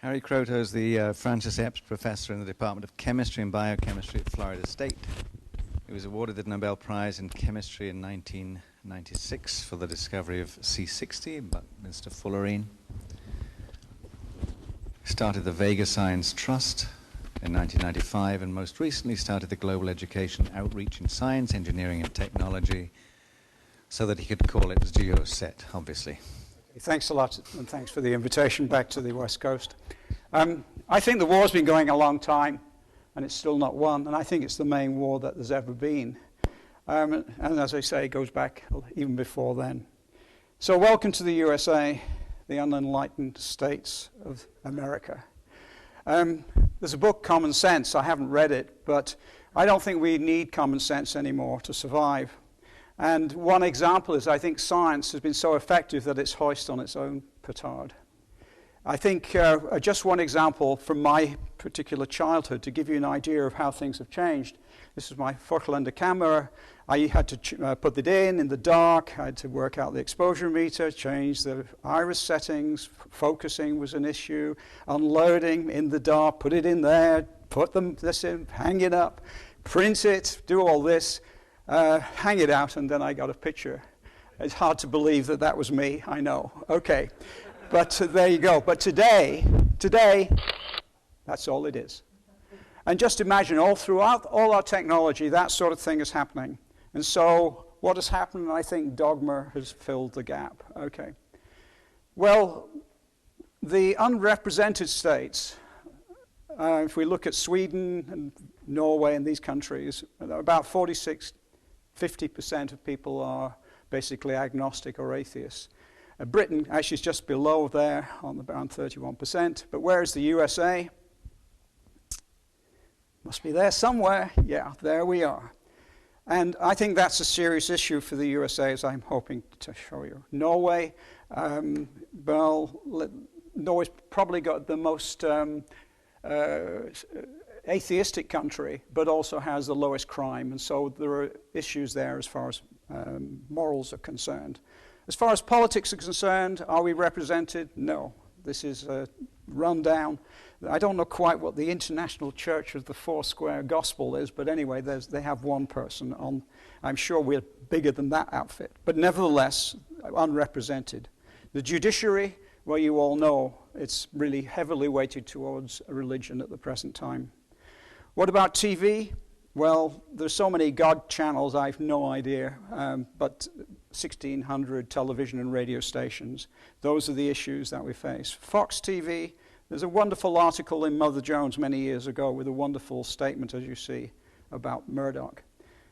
Harry Croto is the Francis Epps Professor in the Department of Chemistry and Biochemistry at Florida State. He was awarded the Nobel Prize in Chemistry in 1996 for the discovery of C60 by Mr. Fullerene. Started the Vega Science Trust in 1995 and most recently started the Global Education Outreach in Science, Engineering and Technology so that he could call it GeoSet, obviously. Thanks a lot, and thanks for the invitation back to the West Coast. I think the war's been going a long time, and it's still not won, and I think it's the main war that there's ever been. And as I say, it goes back even before then. So welcome to the USA, the unenlightened states of America. There's a book, Common Sense. I haven't read it, but I don't think we need common sense anymore to survive. And one example is I think science has been so effective that it's hoist on its own petard. I think just one example from my particular childhood to give you an idea of how things have changed. This is my Focalander camera. I had to put it in the dark. I had to work out the exposure meter, change the iris settings. Focusing was an issue. Unloading in the dark, put it in there, put this in, hang it up, print it, do all this. Hang it out, and then I got a picture. It's hard to believe that that was me, I know. Okay, but there you go. But today, that's all it is. And just imagine, all throughout all our technology, that sort of thing is happening. And so what has happened, I think dogma has filled the gap. Okay. Well, the unrepresented states, if we look at Sweden and Norway and these countries, about 50% of people are basically agnostic or atheists. Britain actually is just below there, on around 31%. But where is the USA? Must be there somewhere. Yeah, there we are. And I think that's a serious issue for the USA, as I'm hoping to show you. Norway, Norway's probably got the most atheistic country, but also has the lowest crime, and so there are issues there as far as morals are concerned. As far as politics are concerned, are we represented? No. This is a rundown. I don't know quite what the International Church of the Foursquare Gospel is, but anyway, they have one person on. I'm sure we're bigger than that outfit, but nevertheless, unrepresented. The judiciary, well, you all know, it's really heavily weighted towards religion at the present time. What about TV? Well, there's so many God channels, I have no idea, but 1,600 television and radio stations. Those are the issues that we face. Fox TV, there's a wonderful article in Mother Jones many years ago with a wonderful statement, as you see, about Murdoch.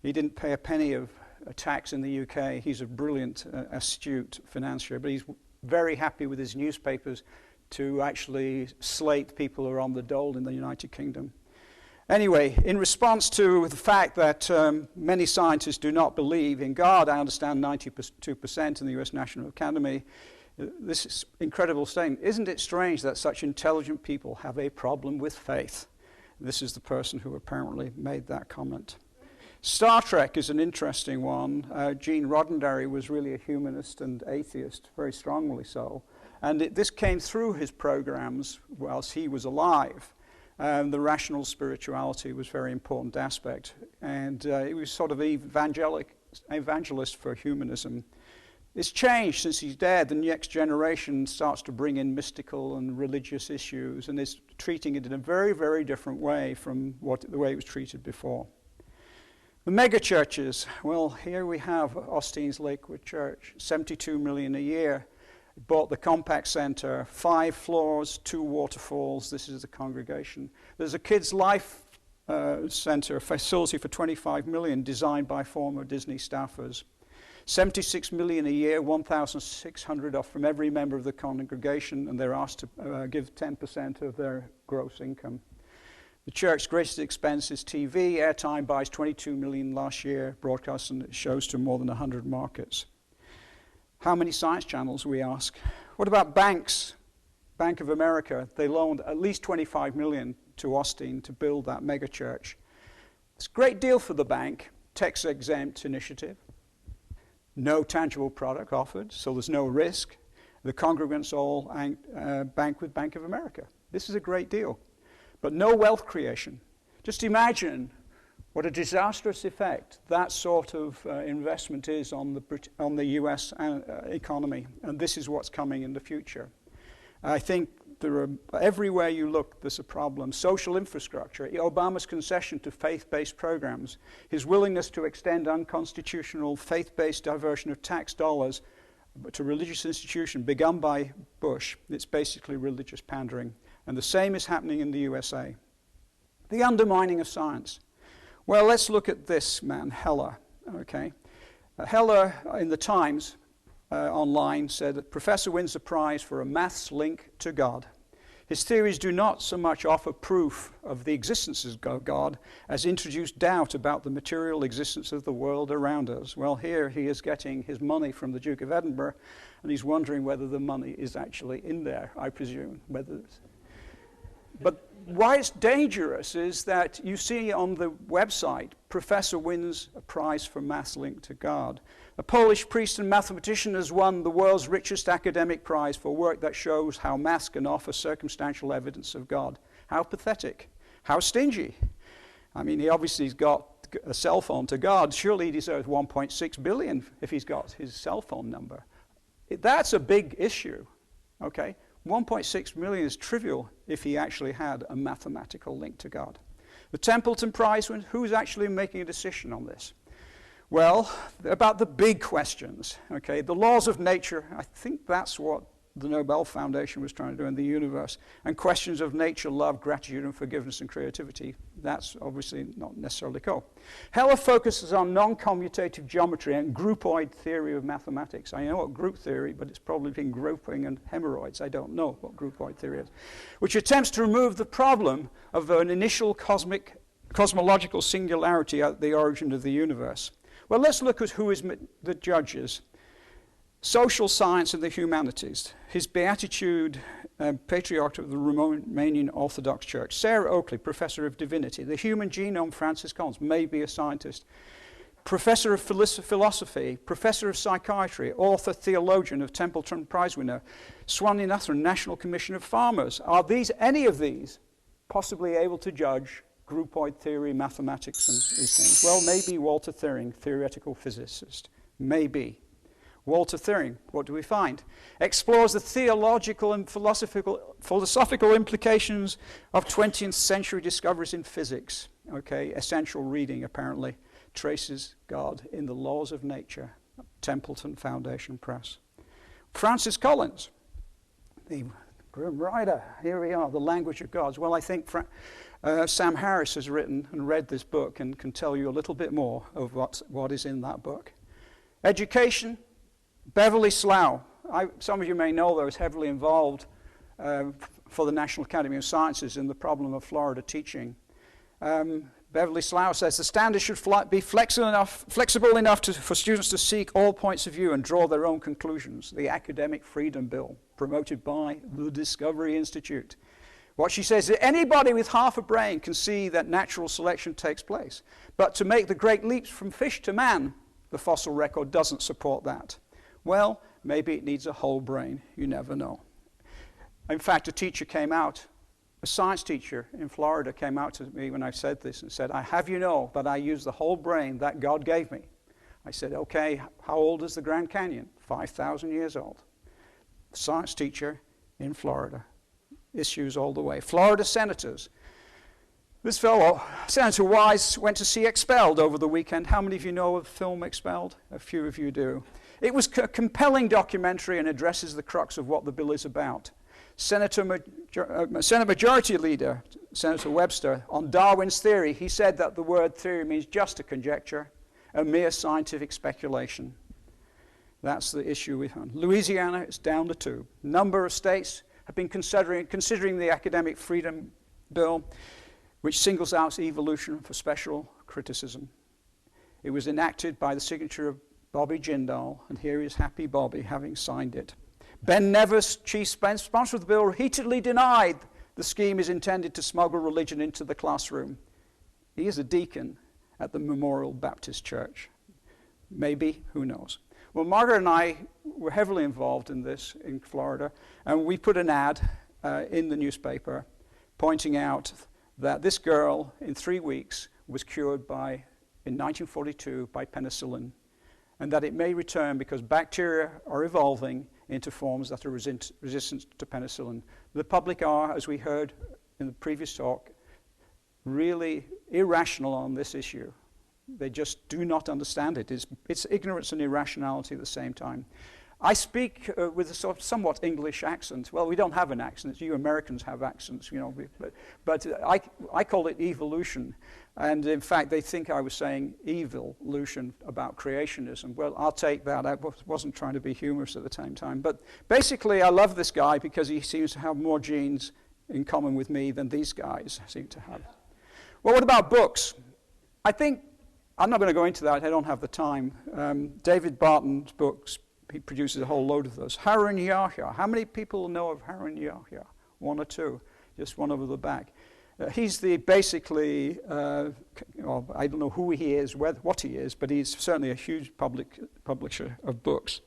He didn't pay a penny of tax in the UK. He's a brilliant, astute financier, but he's very happy with his newspapers to actually slate people who are on the dole in the United Kingdom. Anyway, in response to the fact that many scientists do not believe in God, I understand 92% in the US National Academy, this is incredible statement. Isn't it strange that such intelligent people have a problem with faith? This is the person who apparently made that comment. Star Trek is an interesting one. Gene Roddenberry was really a humanist and atheist, very strongly so. And this came through his programs whilst he was alive. The rational spirituality was a very important aspect. And he was sort of evangelist for humanism. It's changed since he's dead. The next generation starts to bring in mystical and religious issues and is treating it in a very, very different way from the way it was treated before. The mega churches, well, here we have Austin's Lakewood Church, 72 million a year. Bought the Compaq Center, 5 floors, 2 waterfalls. This is the congregation. There's a Kids Life Center, a facility for 25 million, designed by former Disney staffers. 76 million a year, 1,600 off from every member of the congregation, and they're asked to give 10% of their gross income. The church's greatest expense is TV. Airtime buys 22 million last year, broadcast and shows to more than 100 markets. How many science channels, we ask? What about banks? Bank of America, they loaned at least 25 million to Austin to build that mega church. It's a great deal for the bank, tax-exempt initiative. No tangible product offered, so there's no risk. The congregants all bank with Bank of America. This is a great deal. But no wealth creation. Just imagine what a disastrous effect that sort of investment is on the US economy. And this is what's coming in the future. I think everywhere you look, there's a problem. Social infrastructure, Obama's concession to faith-based programs, his willingness to extend unconstitutional faith-based diversion of tax dollars to religious institutions begun by Bush. It's basically religious pandering. And the same is happening in the USA. The undermining of science. Well, let's look at this man, Heller. Okay, Heller in the Times online said that professor wins the prize for a maths link to God. His theories do not so much offer proof of the existence of God as introduce doubt about the material existence of the world around us. Well, here he is getting his money from the Duke of Edinburgh, and he's wondering whether the money is actually in there, I presume. But why it's dangerous is that you see on the website, professor wins a prize for maths linked to God. A Polish priest and mathematician has won the world's richest academic prize for work that shows how maths can offer circumstantial evidence of God. How pathetic. How stingy. I mean, he obviously has got a cell phone to God. Surely he deserves 1.6 billion if he's got his cell phone number. That's a big issue, okay? 1.6 million is trivial if he actually had a mathematical link to God. The Templeton Prize, who's actually making a decision on this? Well, about the big questions, okay? The laws of nature, I think that's what the Nobel Foundation was trying to do in the universe. And questions of nature, love, gratitude, and forgiveness and creativity. That's obviously not necessarily cool. Heller focuses on non-commutative geometry and groupoid theory of mathematics. I know what group theory, but it's probably been grouping and hemorrhoids. I don't know what groupoid theory is. Which attempts to remove the problem of an initial cosmological singularity at the origin of the universe. Well, let's look at who is the judges. Social science and the humanities. His beatitude, patriarch of the Romanian Orthodox Church. Sarah Oakley, professor of divinity. The human genome, Francis Collins, may be a scientist. Professor of philosophy, professor of psychiatry, author, theologian of Templeton Prize winner. Swaminathan, National Commission of Farmers. Are any of these possibly able to judge groupoid theory, mathematics, and these things? Well, maybe Walter Thirring, theoretical physicist. Maybe. Walter Thirring, what do we find? Explores the theological and philosophical implications of 20th century discoveries in physics. Okay, essential reading, apparently. Traces God in the laws of nature. Templeton Foundation Press. Francis Collins, the grim writer. Here we are, The Language of Gods. Well, I think Sam Harris has written and read this book and can tell you a little bit more of what is in that book. Education. Beverly Slough. Some of you may know that I was heavily involved for the National Academy of Sciences in the problem of Florida teaching. Beverly Slough says the standards should be flexible enough for students to seek all points of view and draw their own conclusions. The Academic Freedom Bill, promoted by the Discovery Institute. What she says is anybody with half a brain can see that natural selection takes place. But to make the great leaps from fish to man, the fossil record doesn't support that. Well, maybe it needs a whole brain. You never know. In fact, a science teacher in Florida came out to me when I said this and said, I have you know that I use the whole brain that God gave me. I said, okay, how old is the Grand Canyon? 5,000 years old. Science teacher in Florida. Issues all the way. Florida senators. This fellow, Senator Wise, went to see Expelled over the weekend. How many of you know of the film Expelled? A few of you do. It was a compelling documentary and addresses the crux of what the bill is about. Senate Majority Leader, Senator Webster, on Darwin's theory, he said that the word theory means just a conjecture, a mere scientific speculation. That's the issue we have. Louisiana is down the tube. A number of states have been considering the Academic Freedom Bill, which singles out evolution for special criticism. It was enacted by the signature of Bobby Jindal, and here is Happy Bobby having signed it. Ben Nevis, chief sponsor of the bill, repeatedly denied the scheme is intended to smuggle religion into the classroom. He is a deacon at the Memorial Baptist Church. Maybe, who knows? Well, Margaret and I were heavily involved in this in Florida, and we put an ad in the newspaper pointing out that this girl in 3 weeks was cured in 1942 by penicillin, and that it may return because bacteria are evolving into forms that are resistant to penicillin. The public are, as we heard in the previous talk, really irrational on this issue. They just do not understand it. It's ignorance and irrationality at the same time. I speak with a sort of somewhat English accent. Well, we don't have an accent. You Americans have accents, you know. But I call it evolution. And in fact, they think I was saying evolution about creationism. Well, I'll take that. I wasn't trying to be humorous at the same time. But basically, I love this guy because he seems to have more genes in common with me than these guys seem to have. Well, what about books? I think, I'm not going to go into that. I don't have the time. David Barton's books, he produces a whole load of those. Harun Yahya. How many people know of Harun Yahya? One or two. Just one over the back. He's basically, well, I don't know who he is, what he is, but he's certainly a huge publisher of books.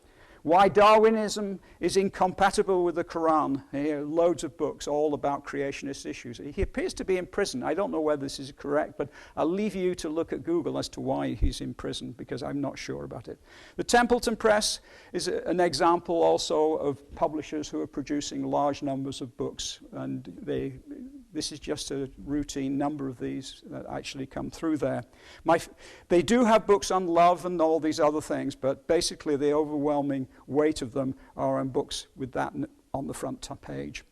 Why Darwinism is incompatible with the Quran. Loads of books all about creationist issues. He appears to be in prison. I don't know whether this is correct, but I'll leave you to look at Google as to why he's in prison, because I'm not sure about it. The Templeton Press is an example also of publishers who are producing large numbers of books, and this is just a routine number of these that actually come through there. They do have books on love and all these other things, but basically the overwhelming weight of them are on books with that on the front page.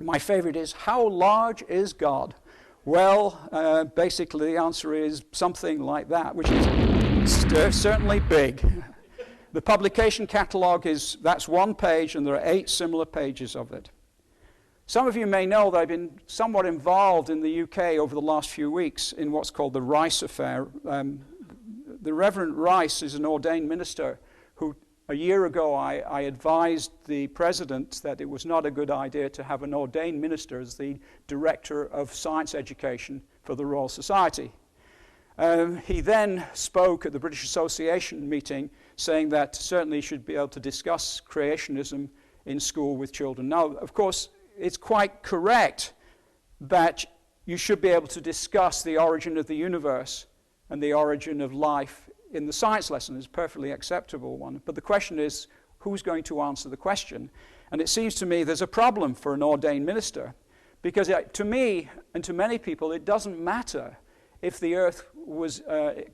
My favorite is, how large is God? Well, basically the answer is something like that, which is certainly big. The publication catalog that's one page, and there are 8 similar pages of it. Some of you may know that I've been somewhat involved in the UK over the last few weeks in what's called the Rice Affair. The Reverend Rice is an ordained minister who, a year ago, I advised the president that it was not a good idea to have an ordained minister as the director of science education for the Royal Society. He then spoke at the British Association meeting saying that certainly he should be able to discuss creationism in school with children. Now, of course, it's quite correct that you should be able to discuss the origin of the universe and the origin of life in the science lesson. Is a perfectly acceptable one. But the question is, who's going to answer the question? And it seems to me there's a problem for an ordained minister, because to me and to many people, it doesn't matter if the earth was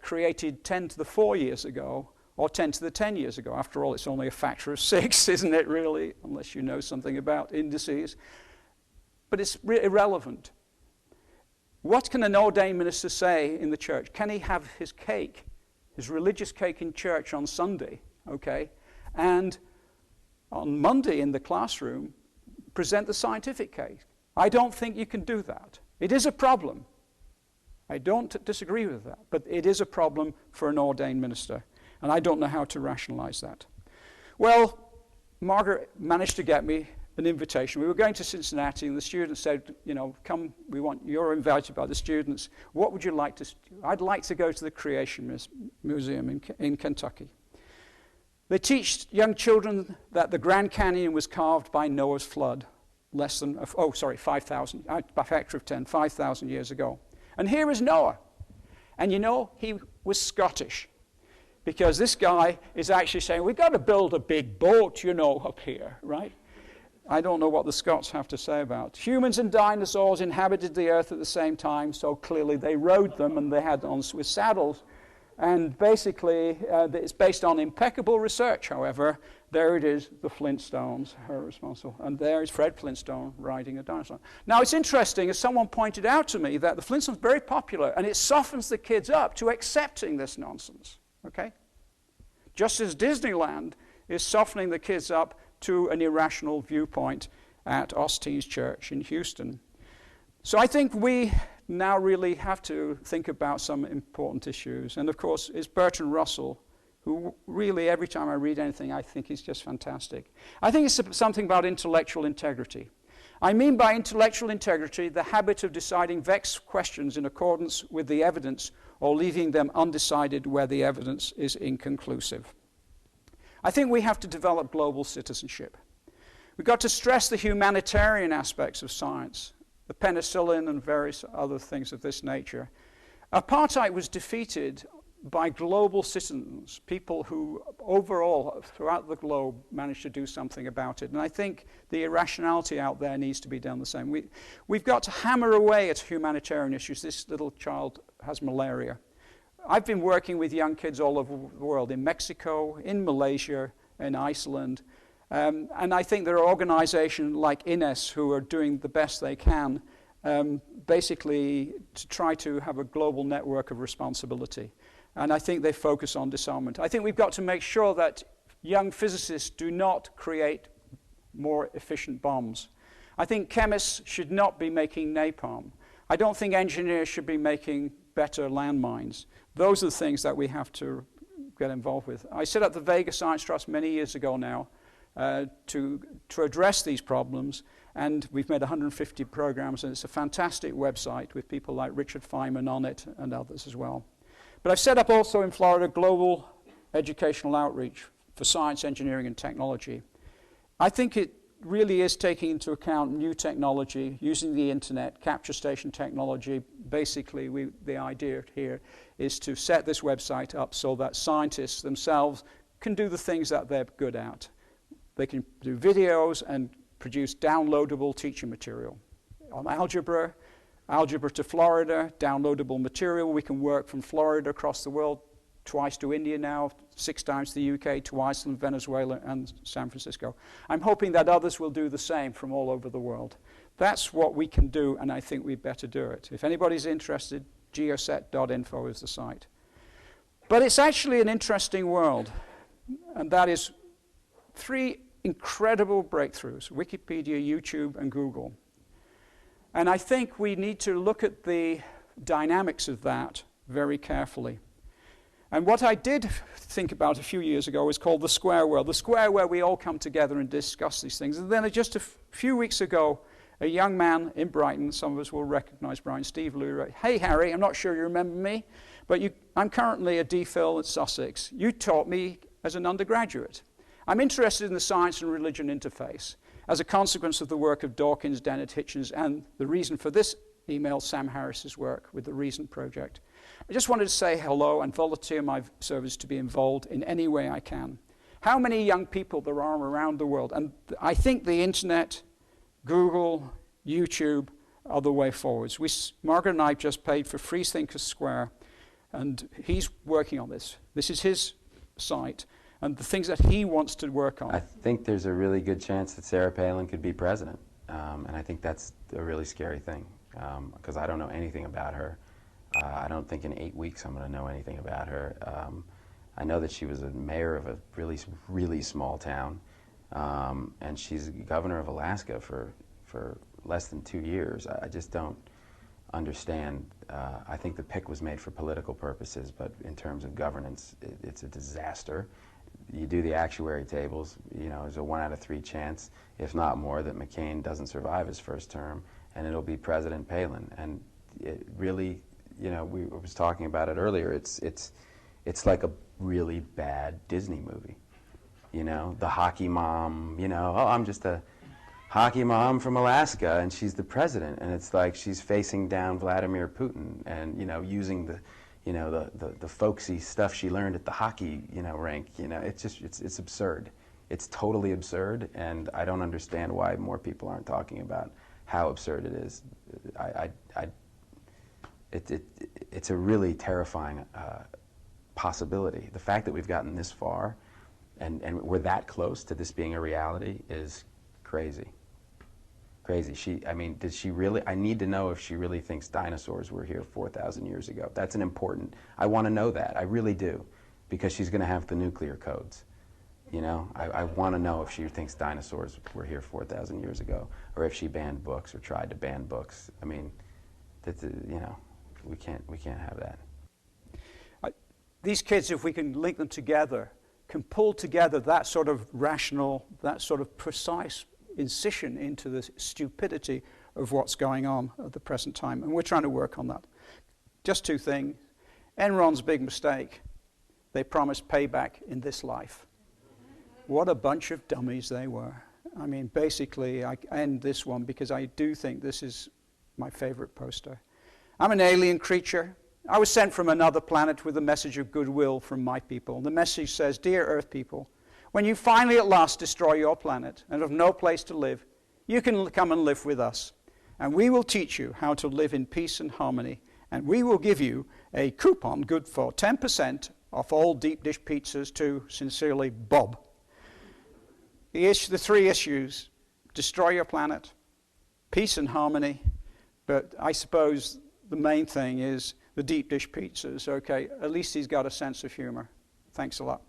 created 10 to the 4 years ago or 10 to the 10 years ago. After all, it's only a factor of 6, isn't it, really? Unless you know something about indices. But it's irrelevant. What can an ordained minister say in the church? Can he have his cake, his religious cake in church on Sunday, okay, and on Monday in the classroom present the scientific cake? I don't think you can do that. It is a problem. I don't disagree with that, but it is a problem for an ordained minister. And I don't know how to rationalize that. Well, Margaret managed to get me an invitation. We were going to Cincinnati, and the students said, you know, come, you're invited by the students. What would you like to do? I'd like to go to the Creation Museum in Kentucky. They teach young children that the Grand Canyon was carved by Noah's flood, 5,000, by factor of 10, 5,000 years ago. And here is Noah. And you know, he was Scottish. Because this guy is actually saying, we've got to build a big boat, you know, up here, right? I don't know what the Scots have to say about. Humans and dinosaurs inhabited the earth at the same time, so clearly they rode them and they had on with saddles. And basically, it's based on impeccable research, however. There it is, the Flintstones are responsible. And there is Fred Flintstone riding a dinosaur. Now, it's interesting, as someone pointed out to me, that the Flintstones are very popular, and it softens the kids up to accepting this nonsense. Okay? Just as Disneyland is softening the kids up to an irrational viewpoint at Osteen's Church in Houston. So I think we now really have to think about some important issues. And of course, it's Bertrand Russell, who really, every time I read anything, I think he's just fantastic. I think it's something about intellectual integrity. I mean by intellectual integrity the habit of deciding vexed questions in accordance with the evidence or leaving them undecided where the evidence is inconclusive. I think we have to develop global citizenship. We've got to stress the humanitarian aspects of science, the penicillin and various other things of this nature. Apartheid was defeated by global citizens, people who overall, throughout the globe, managed to do something about it. And I think the irrationality out there needs to be done the same. We've got to hammer away at humanitarian issues. This little child has malaria. I've been working with young kids all over the world, in Mexico, in Malaysia, in Iceland. And I think there are organizations like INES who are doing the best they can, basically to try to have a global network of responsibility. And I think they focus on disarmament. I think we've got to make sure that young physicists do not create more efficient bombs. I think chemists should not be making napalm. I don't think engineers should be making better landmines. Those are the things that we have to get involved with. I set up the Vega Science Trust many years ago now to address these problems, and we've made 150 programs, and it's a fantastic website with people like Richard Feynman on it and others as well. But I've set up also in Florida global educational outreach for science, engineering, and technology. I think it really is taking into account new technology, using the internet, capture station technology. Basically, the idea here is to set this website up so that scientists themselves can do the things that they're good at. They can do videos and produce downloadable teaching material on algebra to Florida, downloadable material. We can work from Florida across the world, twice to India now, 6 times to the UK, to Iceland, Venezuela, and San Francisco. I'm hoping that others will do the same from all over the world. That's what we can do, and I think we better do it. If anybody's interested, geoset.info is the site. But it's actually an interesting world, and that is 3 incredible breakthroughs: Wikipedia, YouTube, and Google. And I think we need to look at the dynamics of that very carefully. And what I did think about a few years ago is called the square world, the square where we all come together and discuss these things. And then just a few weeks ago, a young man in Brighton, some of us will recognize Brighton, Steve Lew, "Hey Harry, I'm not sure you remember me, but I'm currently a DPhil at Sussex. You taught me as an undergraduate. I'm interested in the science and religion interface as a consequence of the work of Dawkins, Dennett, Hitchens, and the reason for this email, Sam Harris's work with the Reason Project. I just wanted to say hello and volunteer my service to be involved in any way I can." How many young people there are around the world? And I think the internet, Google, YouTube are the way forwards. Margaret and I just paid for Freethinkers Square, and he's working on this. This is his site, and the things that he wants to work on. I think there's a really good chance that Sarah Palin could be president, and I think that's a really scary thing, because I don't know anything about her. I don't think in 8 weeks I'm going to know anything about her. I know that she was a mayor of a really, really small town, and she's governor of Alaska for less than 2 years. I just don't understand. I think the pick was made for political purposes, but in terms of governance, it's a disaster. You do the actuary tables, you know, there's a 1 out of 3 chance, if not more, that McCain doesn't survive his first term, and it'll be President Palin. And it really, you know, we was talking about it earlier, it's like a really bad Disney movie. You know, the hockey mom, you know, "Oh, I'm just a hockey mom from Alaska, and she's the president," and it's like she's facing down Vladimir Putin and, you know, using the, you know, the folksy stuff she learned at the hockey, you know, rink. You know, it's just, it's absurd. It's totally absurd, and I don't understand why more people aren't talking about how absurd it is. It's a really terrifying possibility. The fact that we've gotten this far and we're that close to this being a reality is crazy. Crazy. I mean, did she really? I need to know if she really thinks dinosaurs were here 4,000 years ago. That's an important, I want to know that. I really do, because she's going to have the nuclear codes. You know, I want to know if she thinks dinosaurs were here 4,000 years ago, or if she banned books or tried to ban books. I mean, you know, we can't have that. These kids, if we can link them together, can pull together that sort of rational, that sort of precise incision into the stupidity of what's going on at the present time. And we're trying to work on that. Just 2 things. Enron's big mistake. They promised payback in this life. What a bunch of dummies they were. I mean, basically, I end this one because I do think this is my favorite poster. I'm an alien creature. I was sent from another planet with a message of goodwill from my people. The message says, "Dear Earth people, when you finally at last destroy your planet and have no place to live, you can come and live with us. And we will teach you how to live in peace and harmony. And we will give you a coupon good for 10% off all deep dish pizzas to, sincerely, Bob." The three issues: destroy your planet, peace and harmony, but I suppose the main thing is the deep dish pizzas. Okay, at least he's got a sense of humor. Thanks a lot.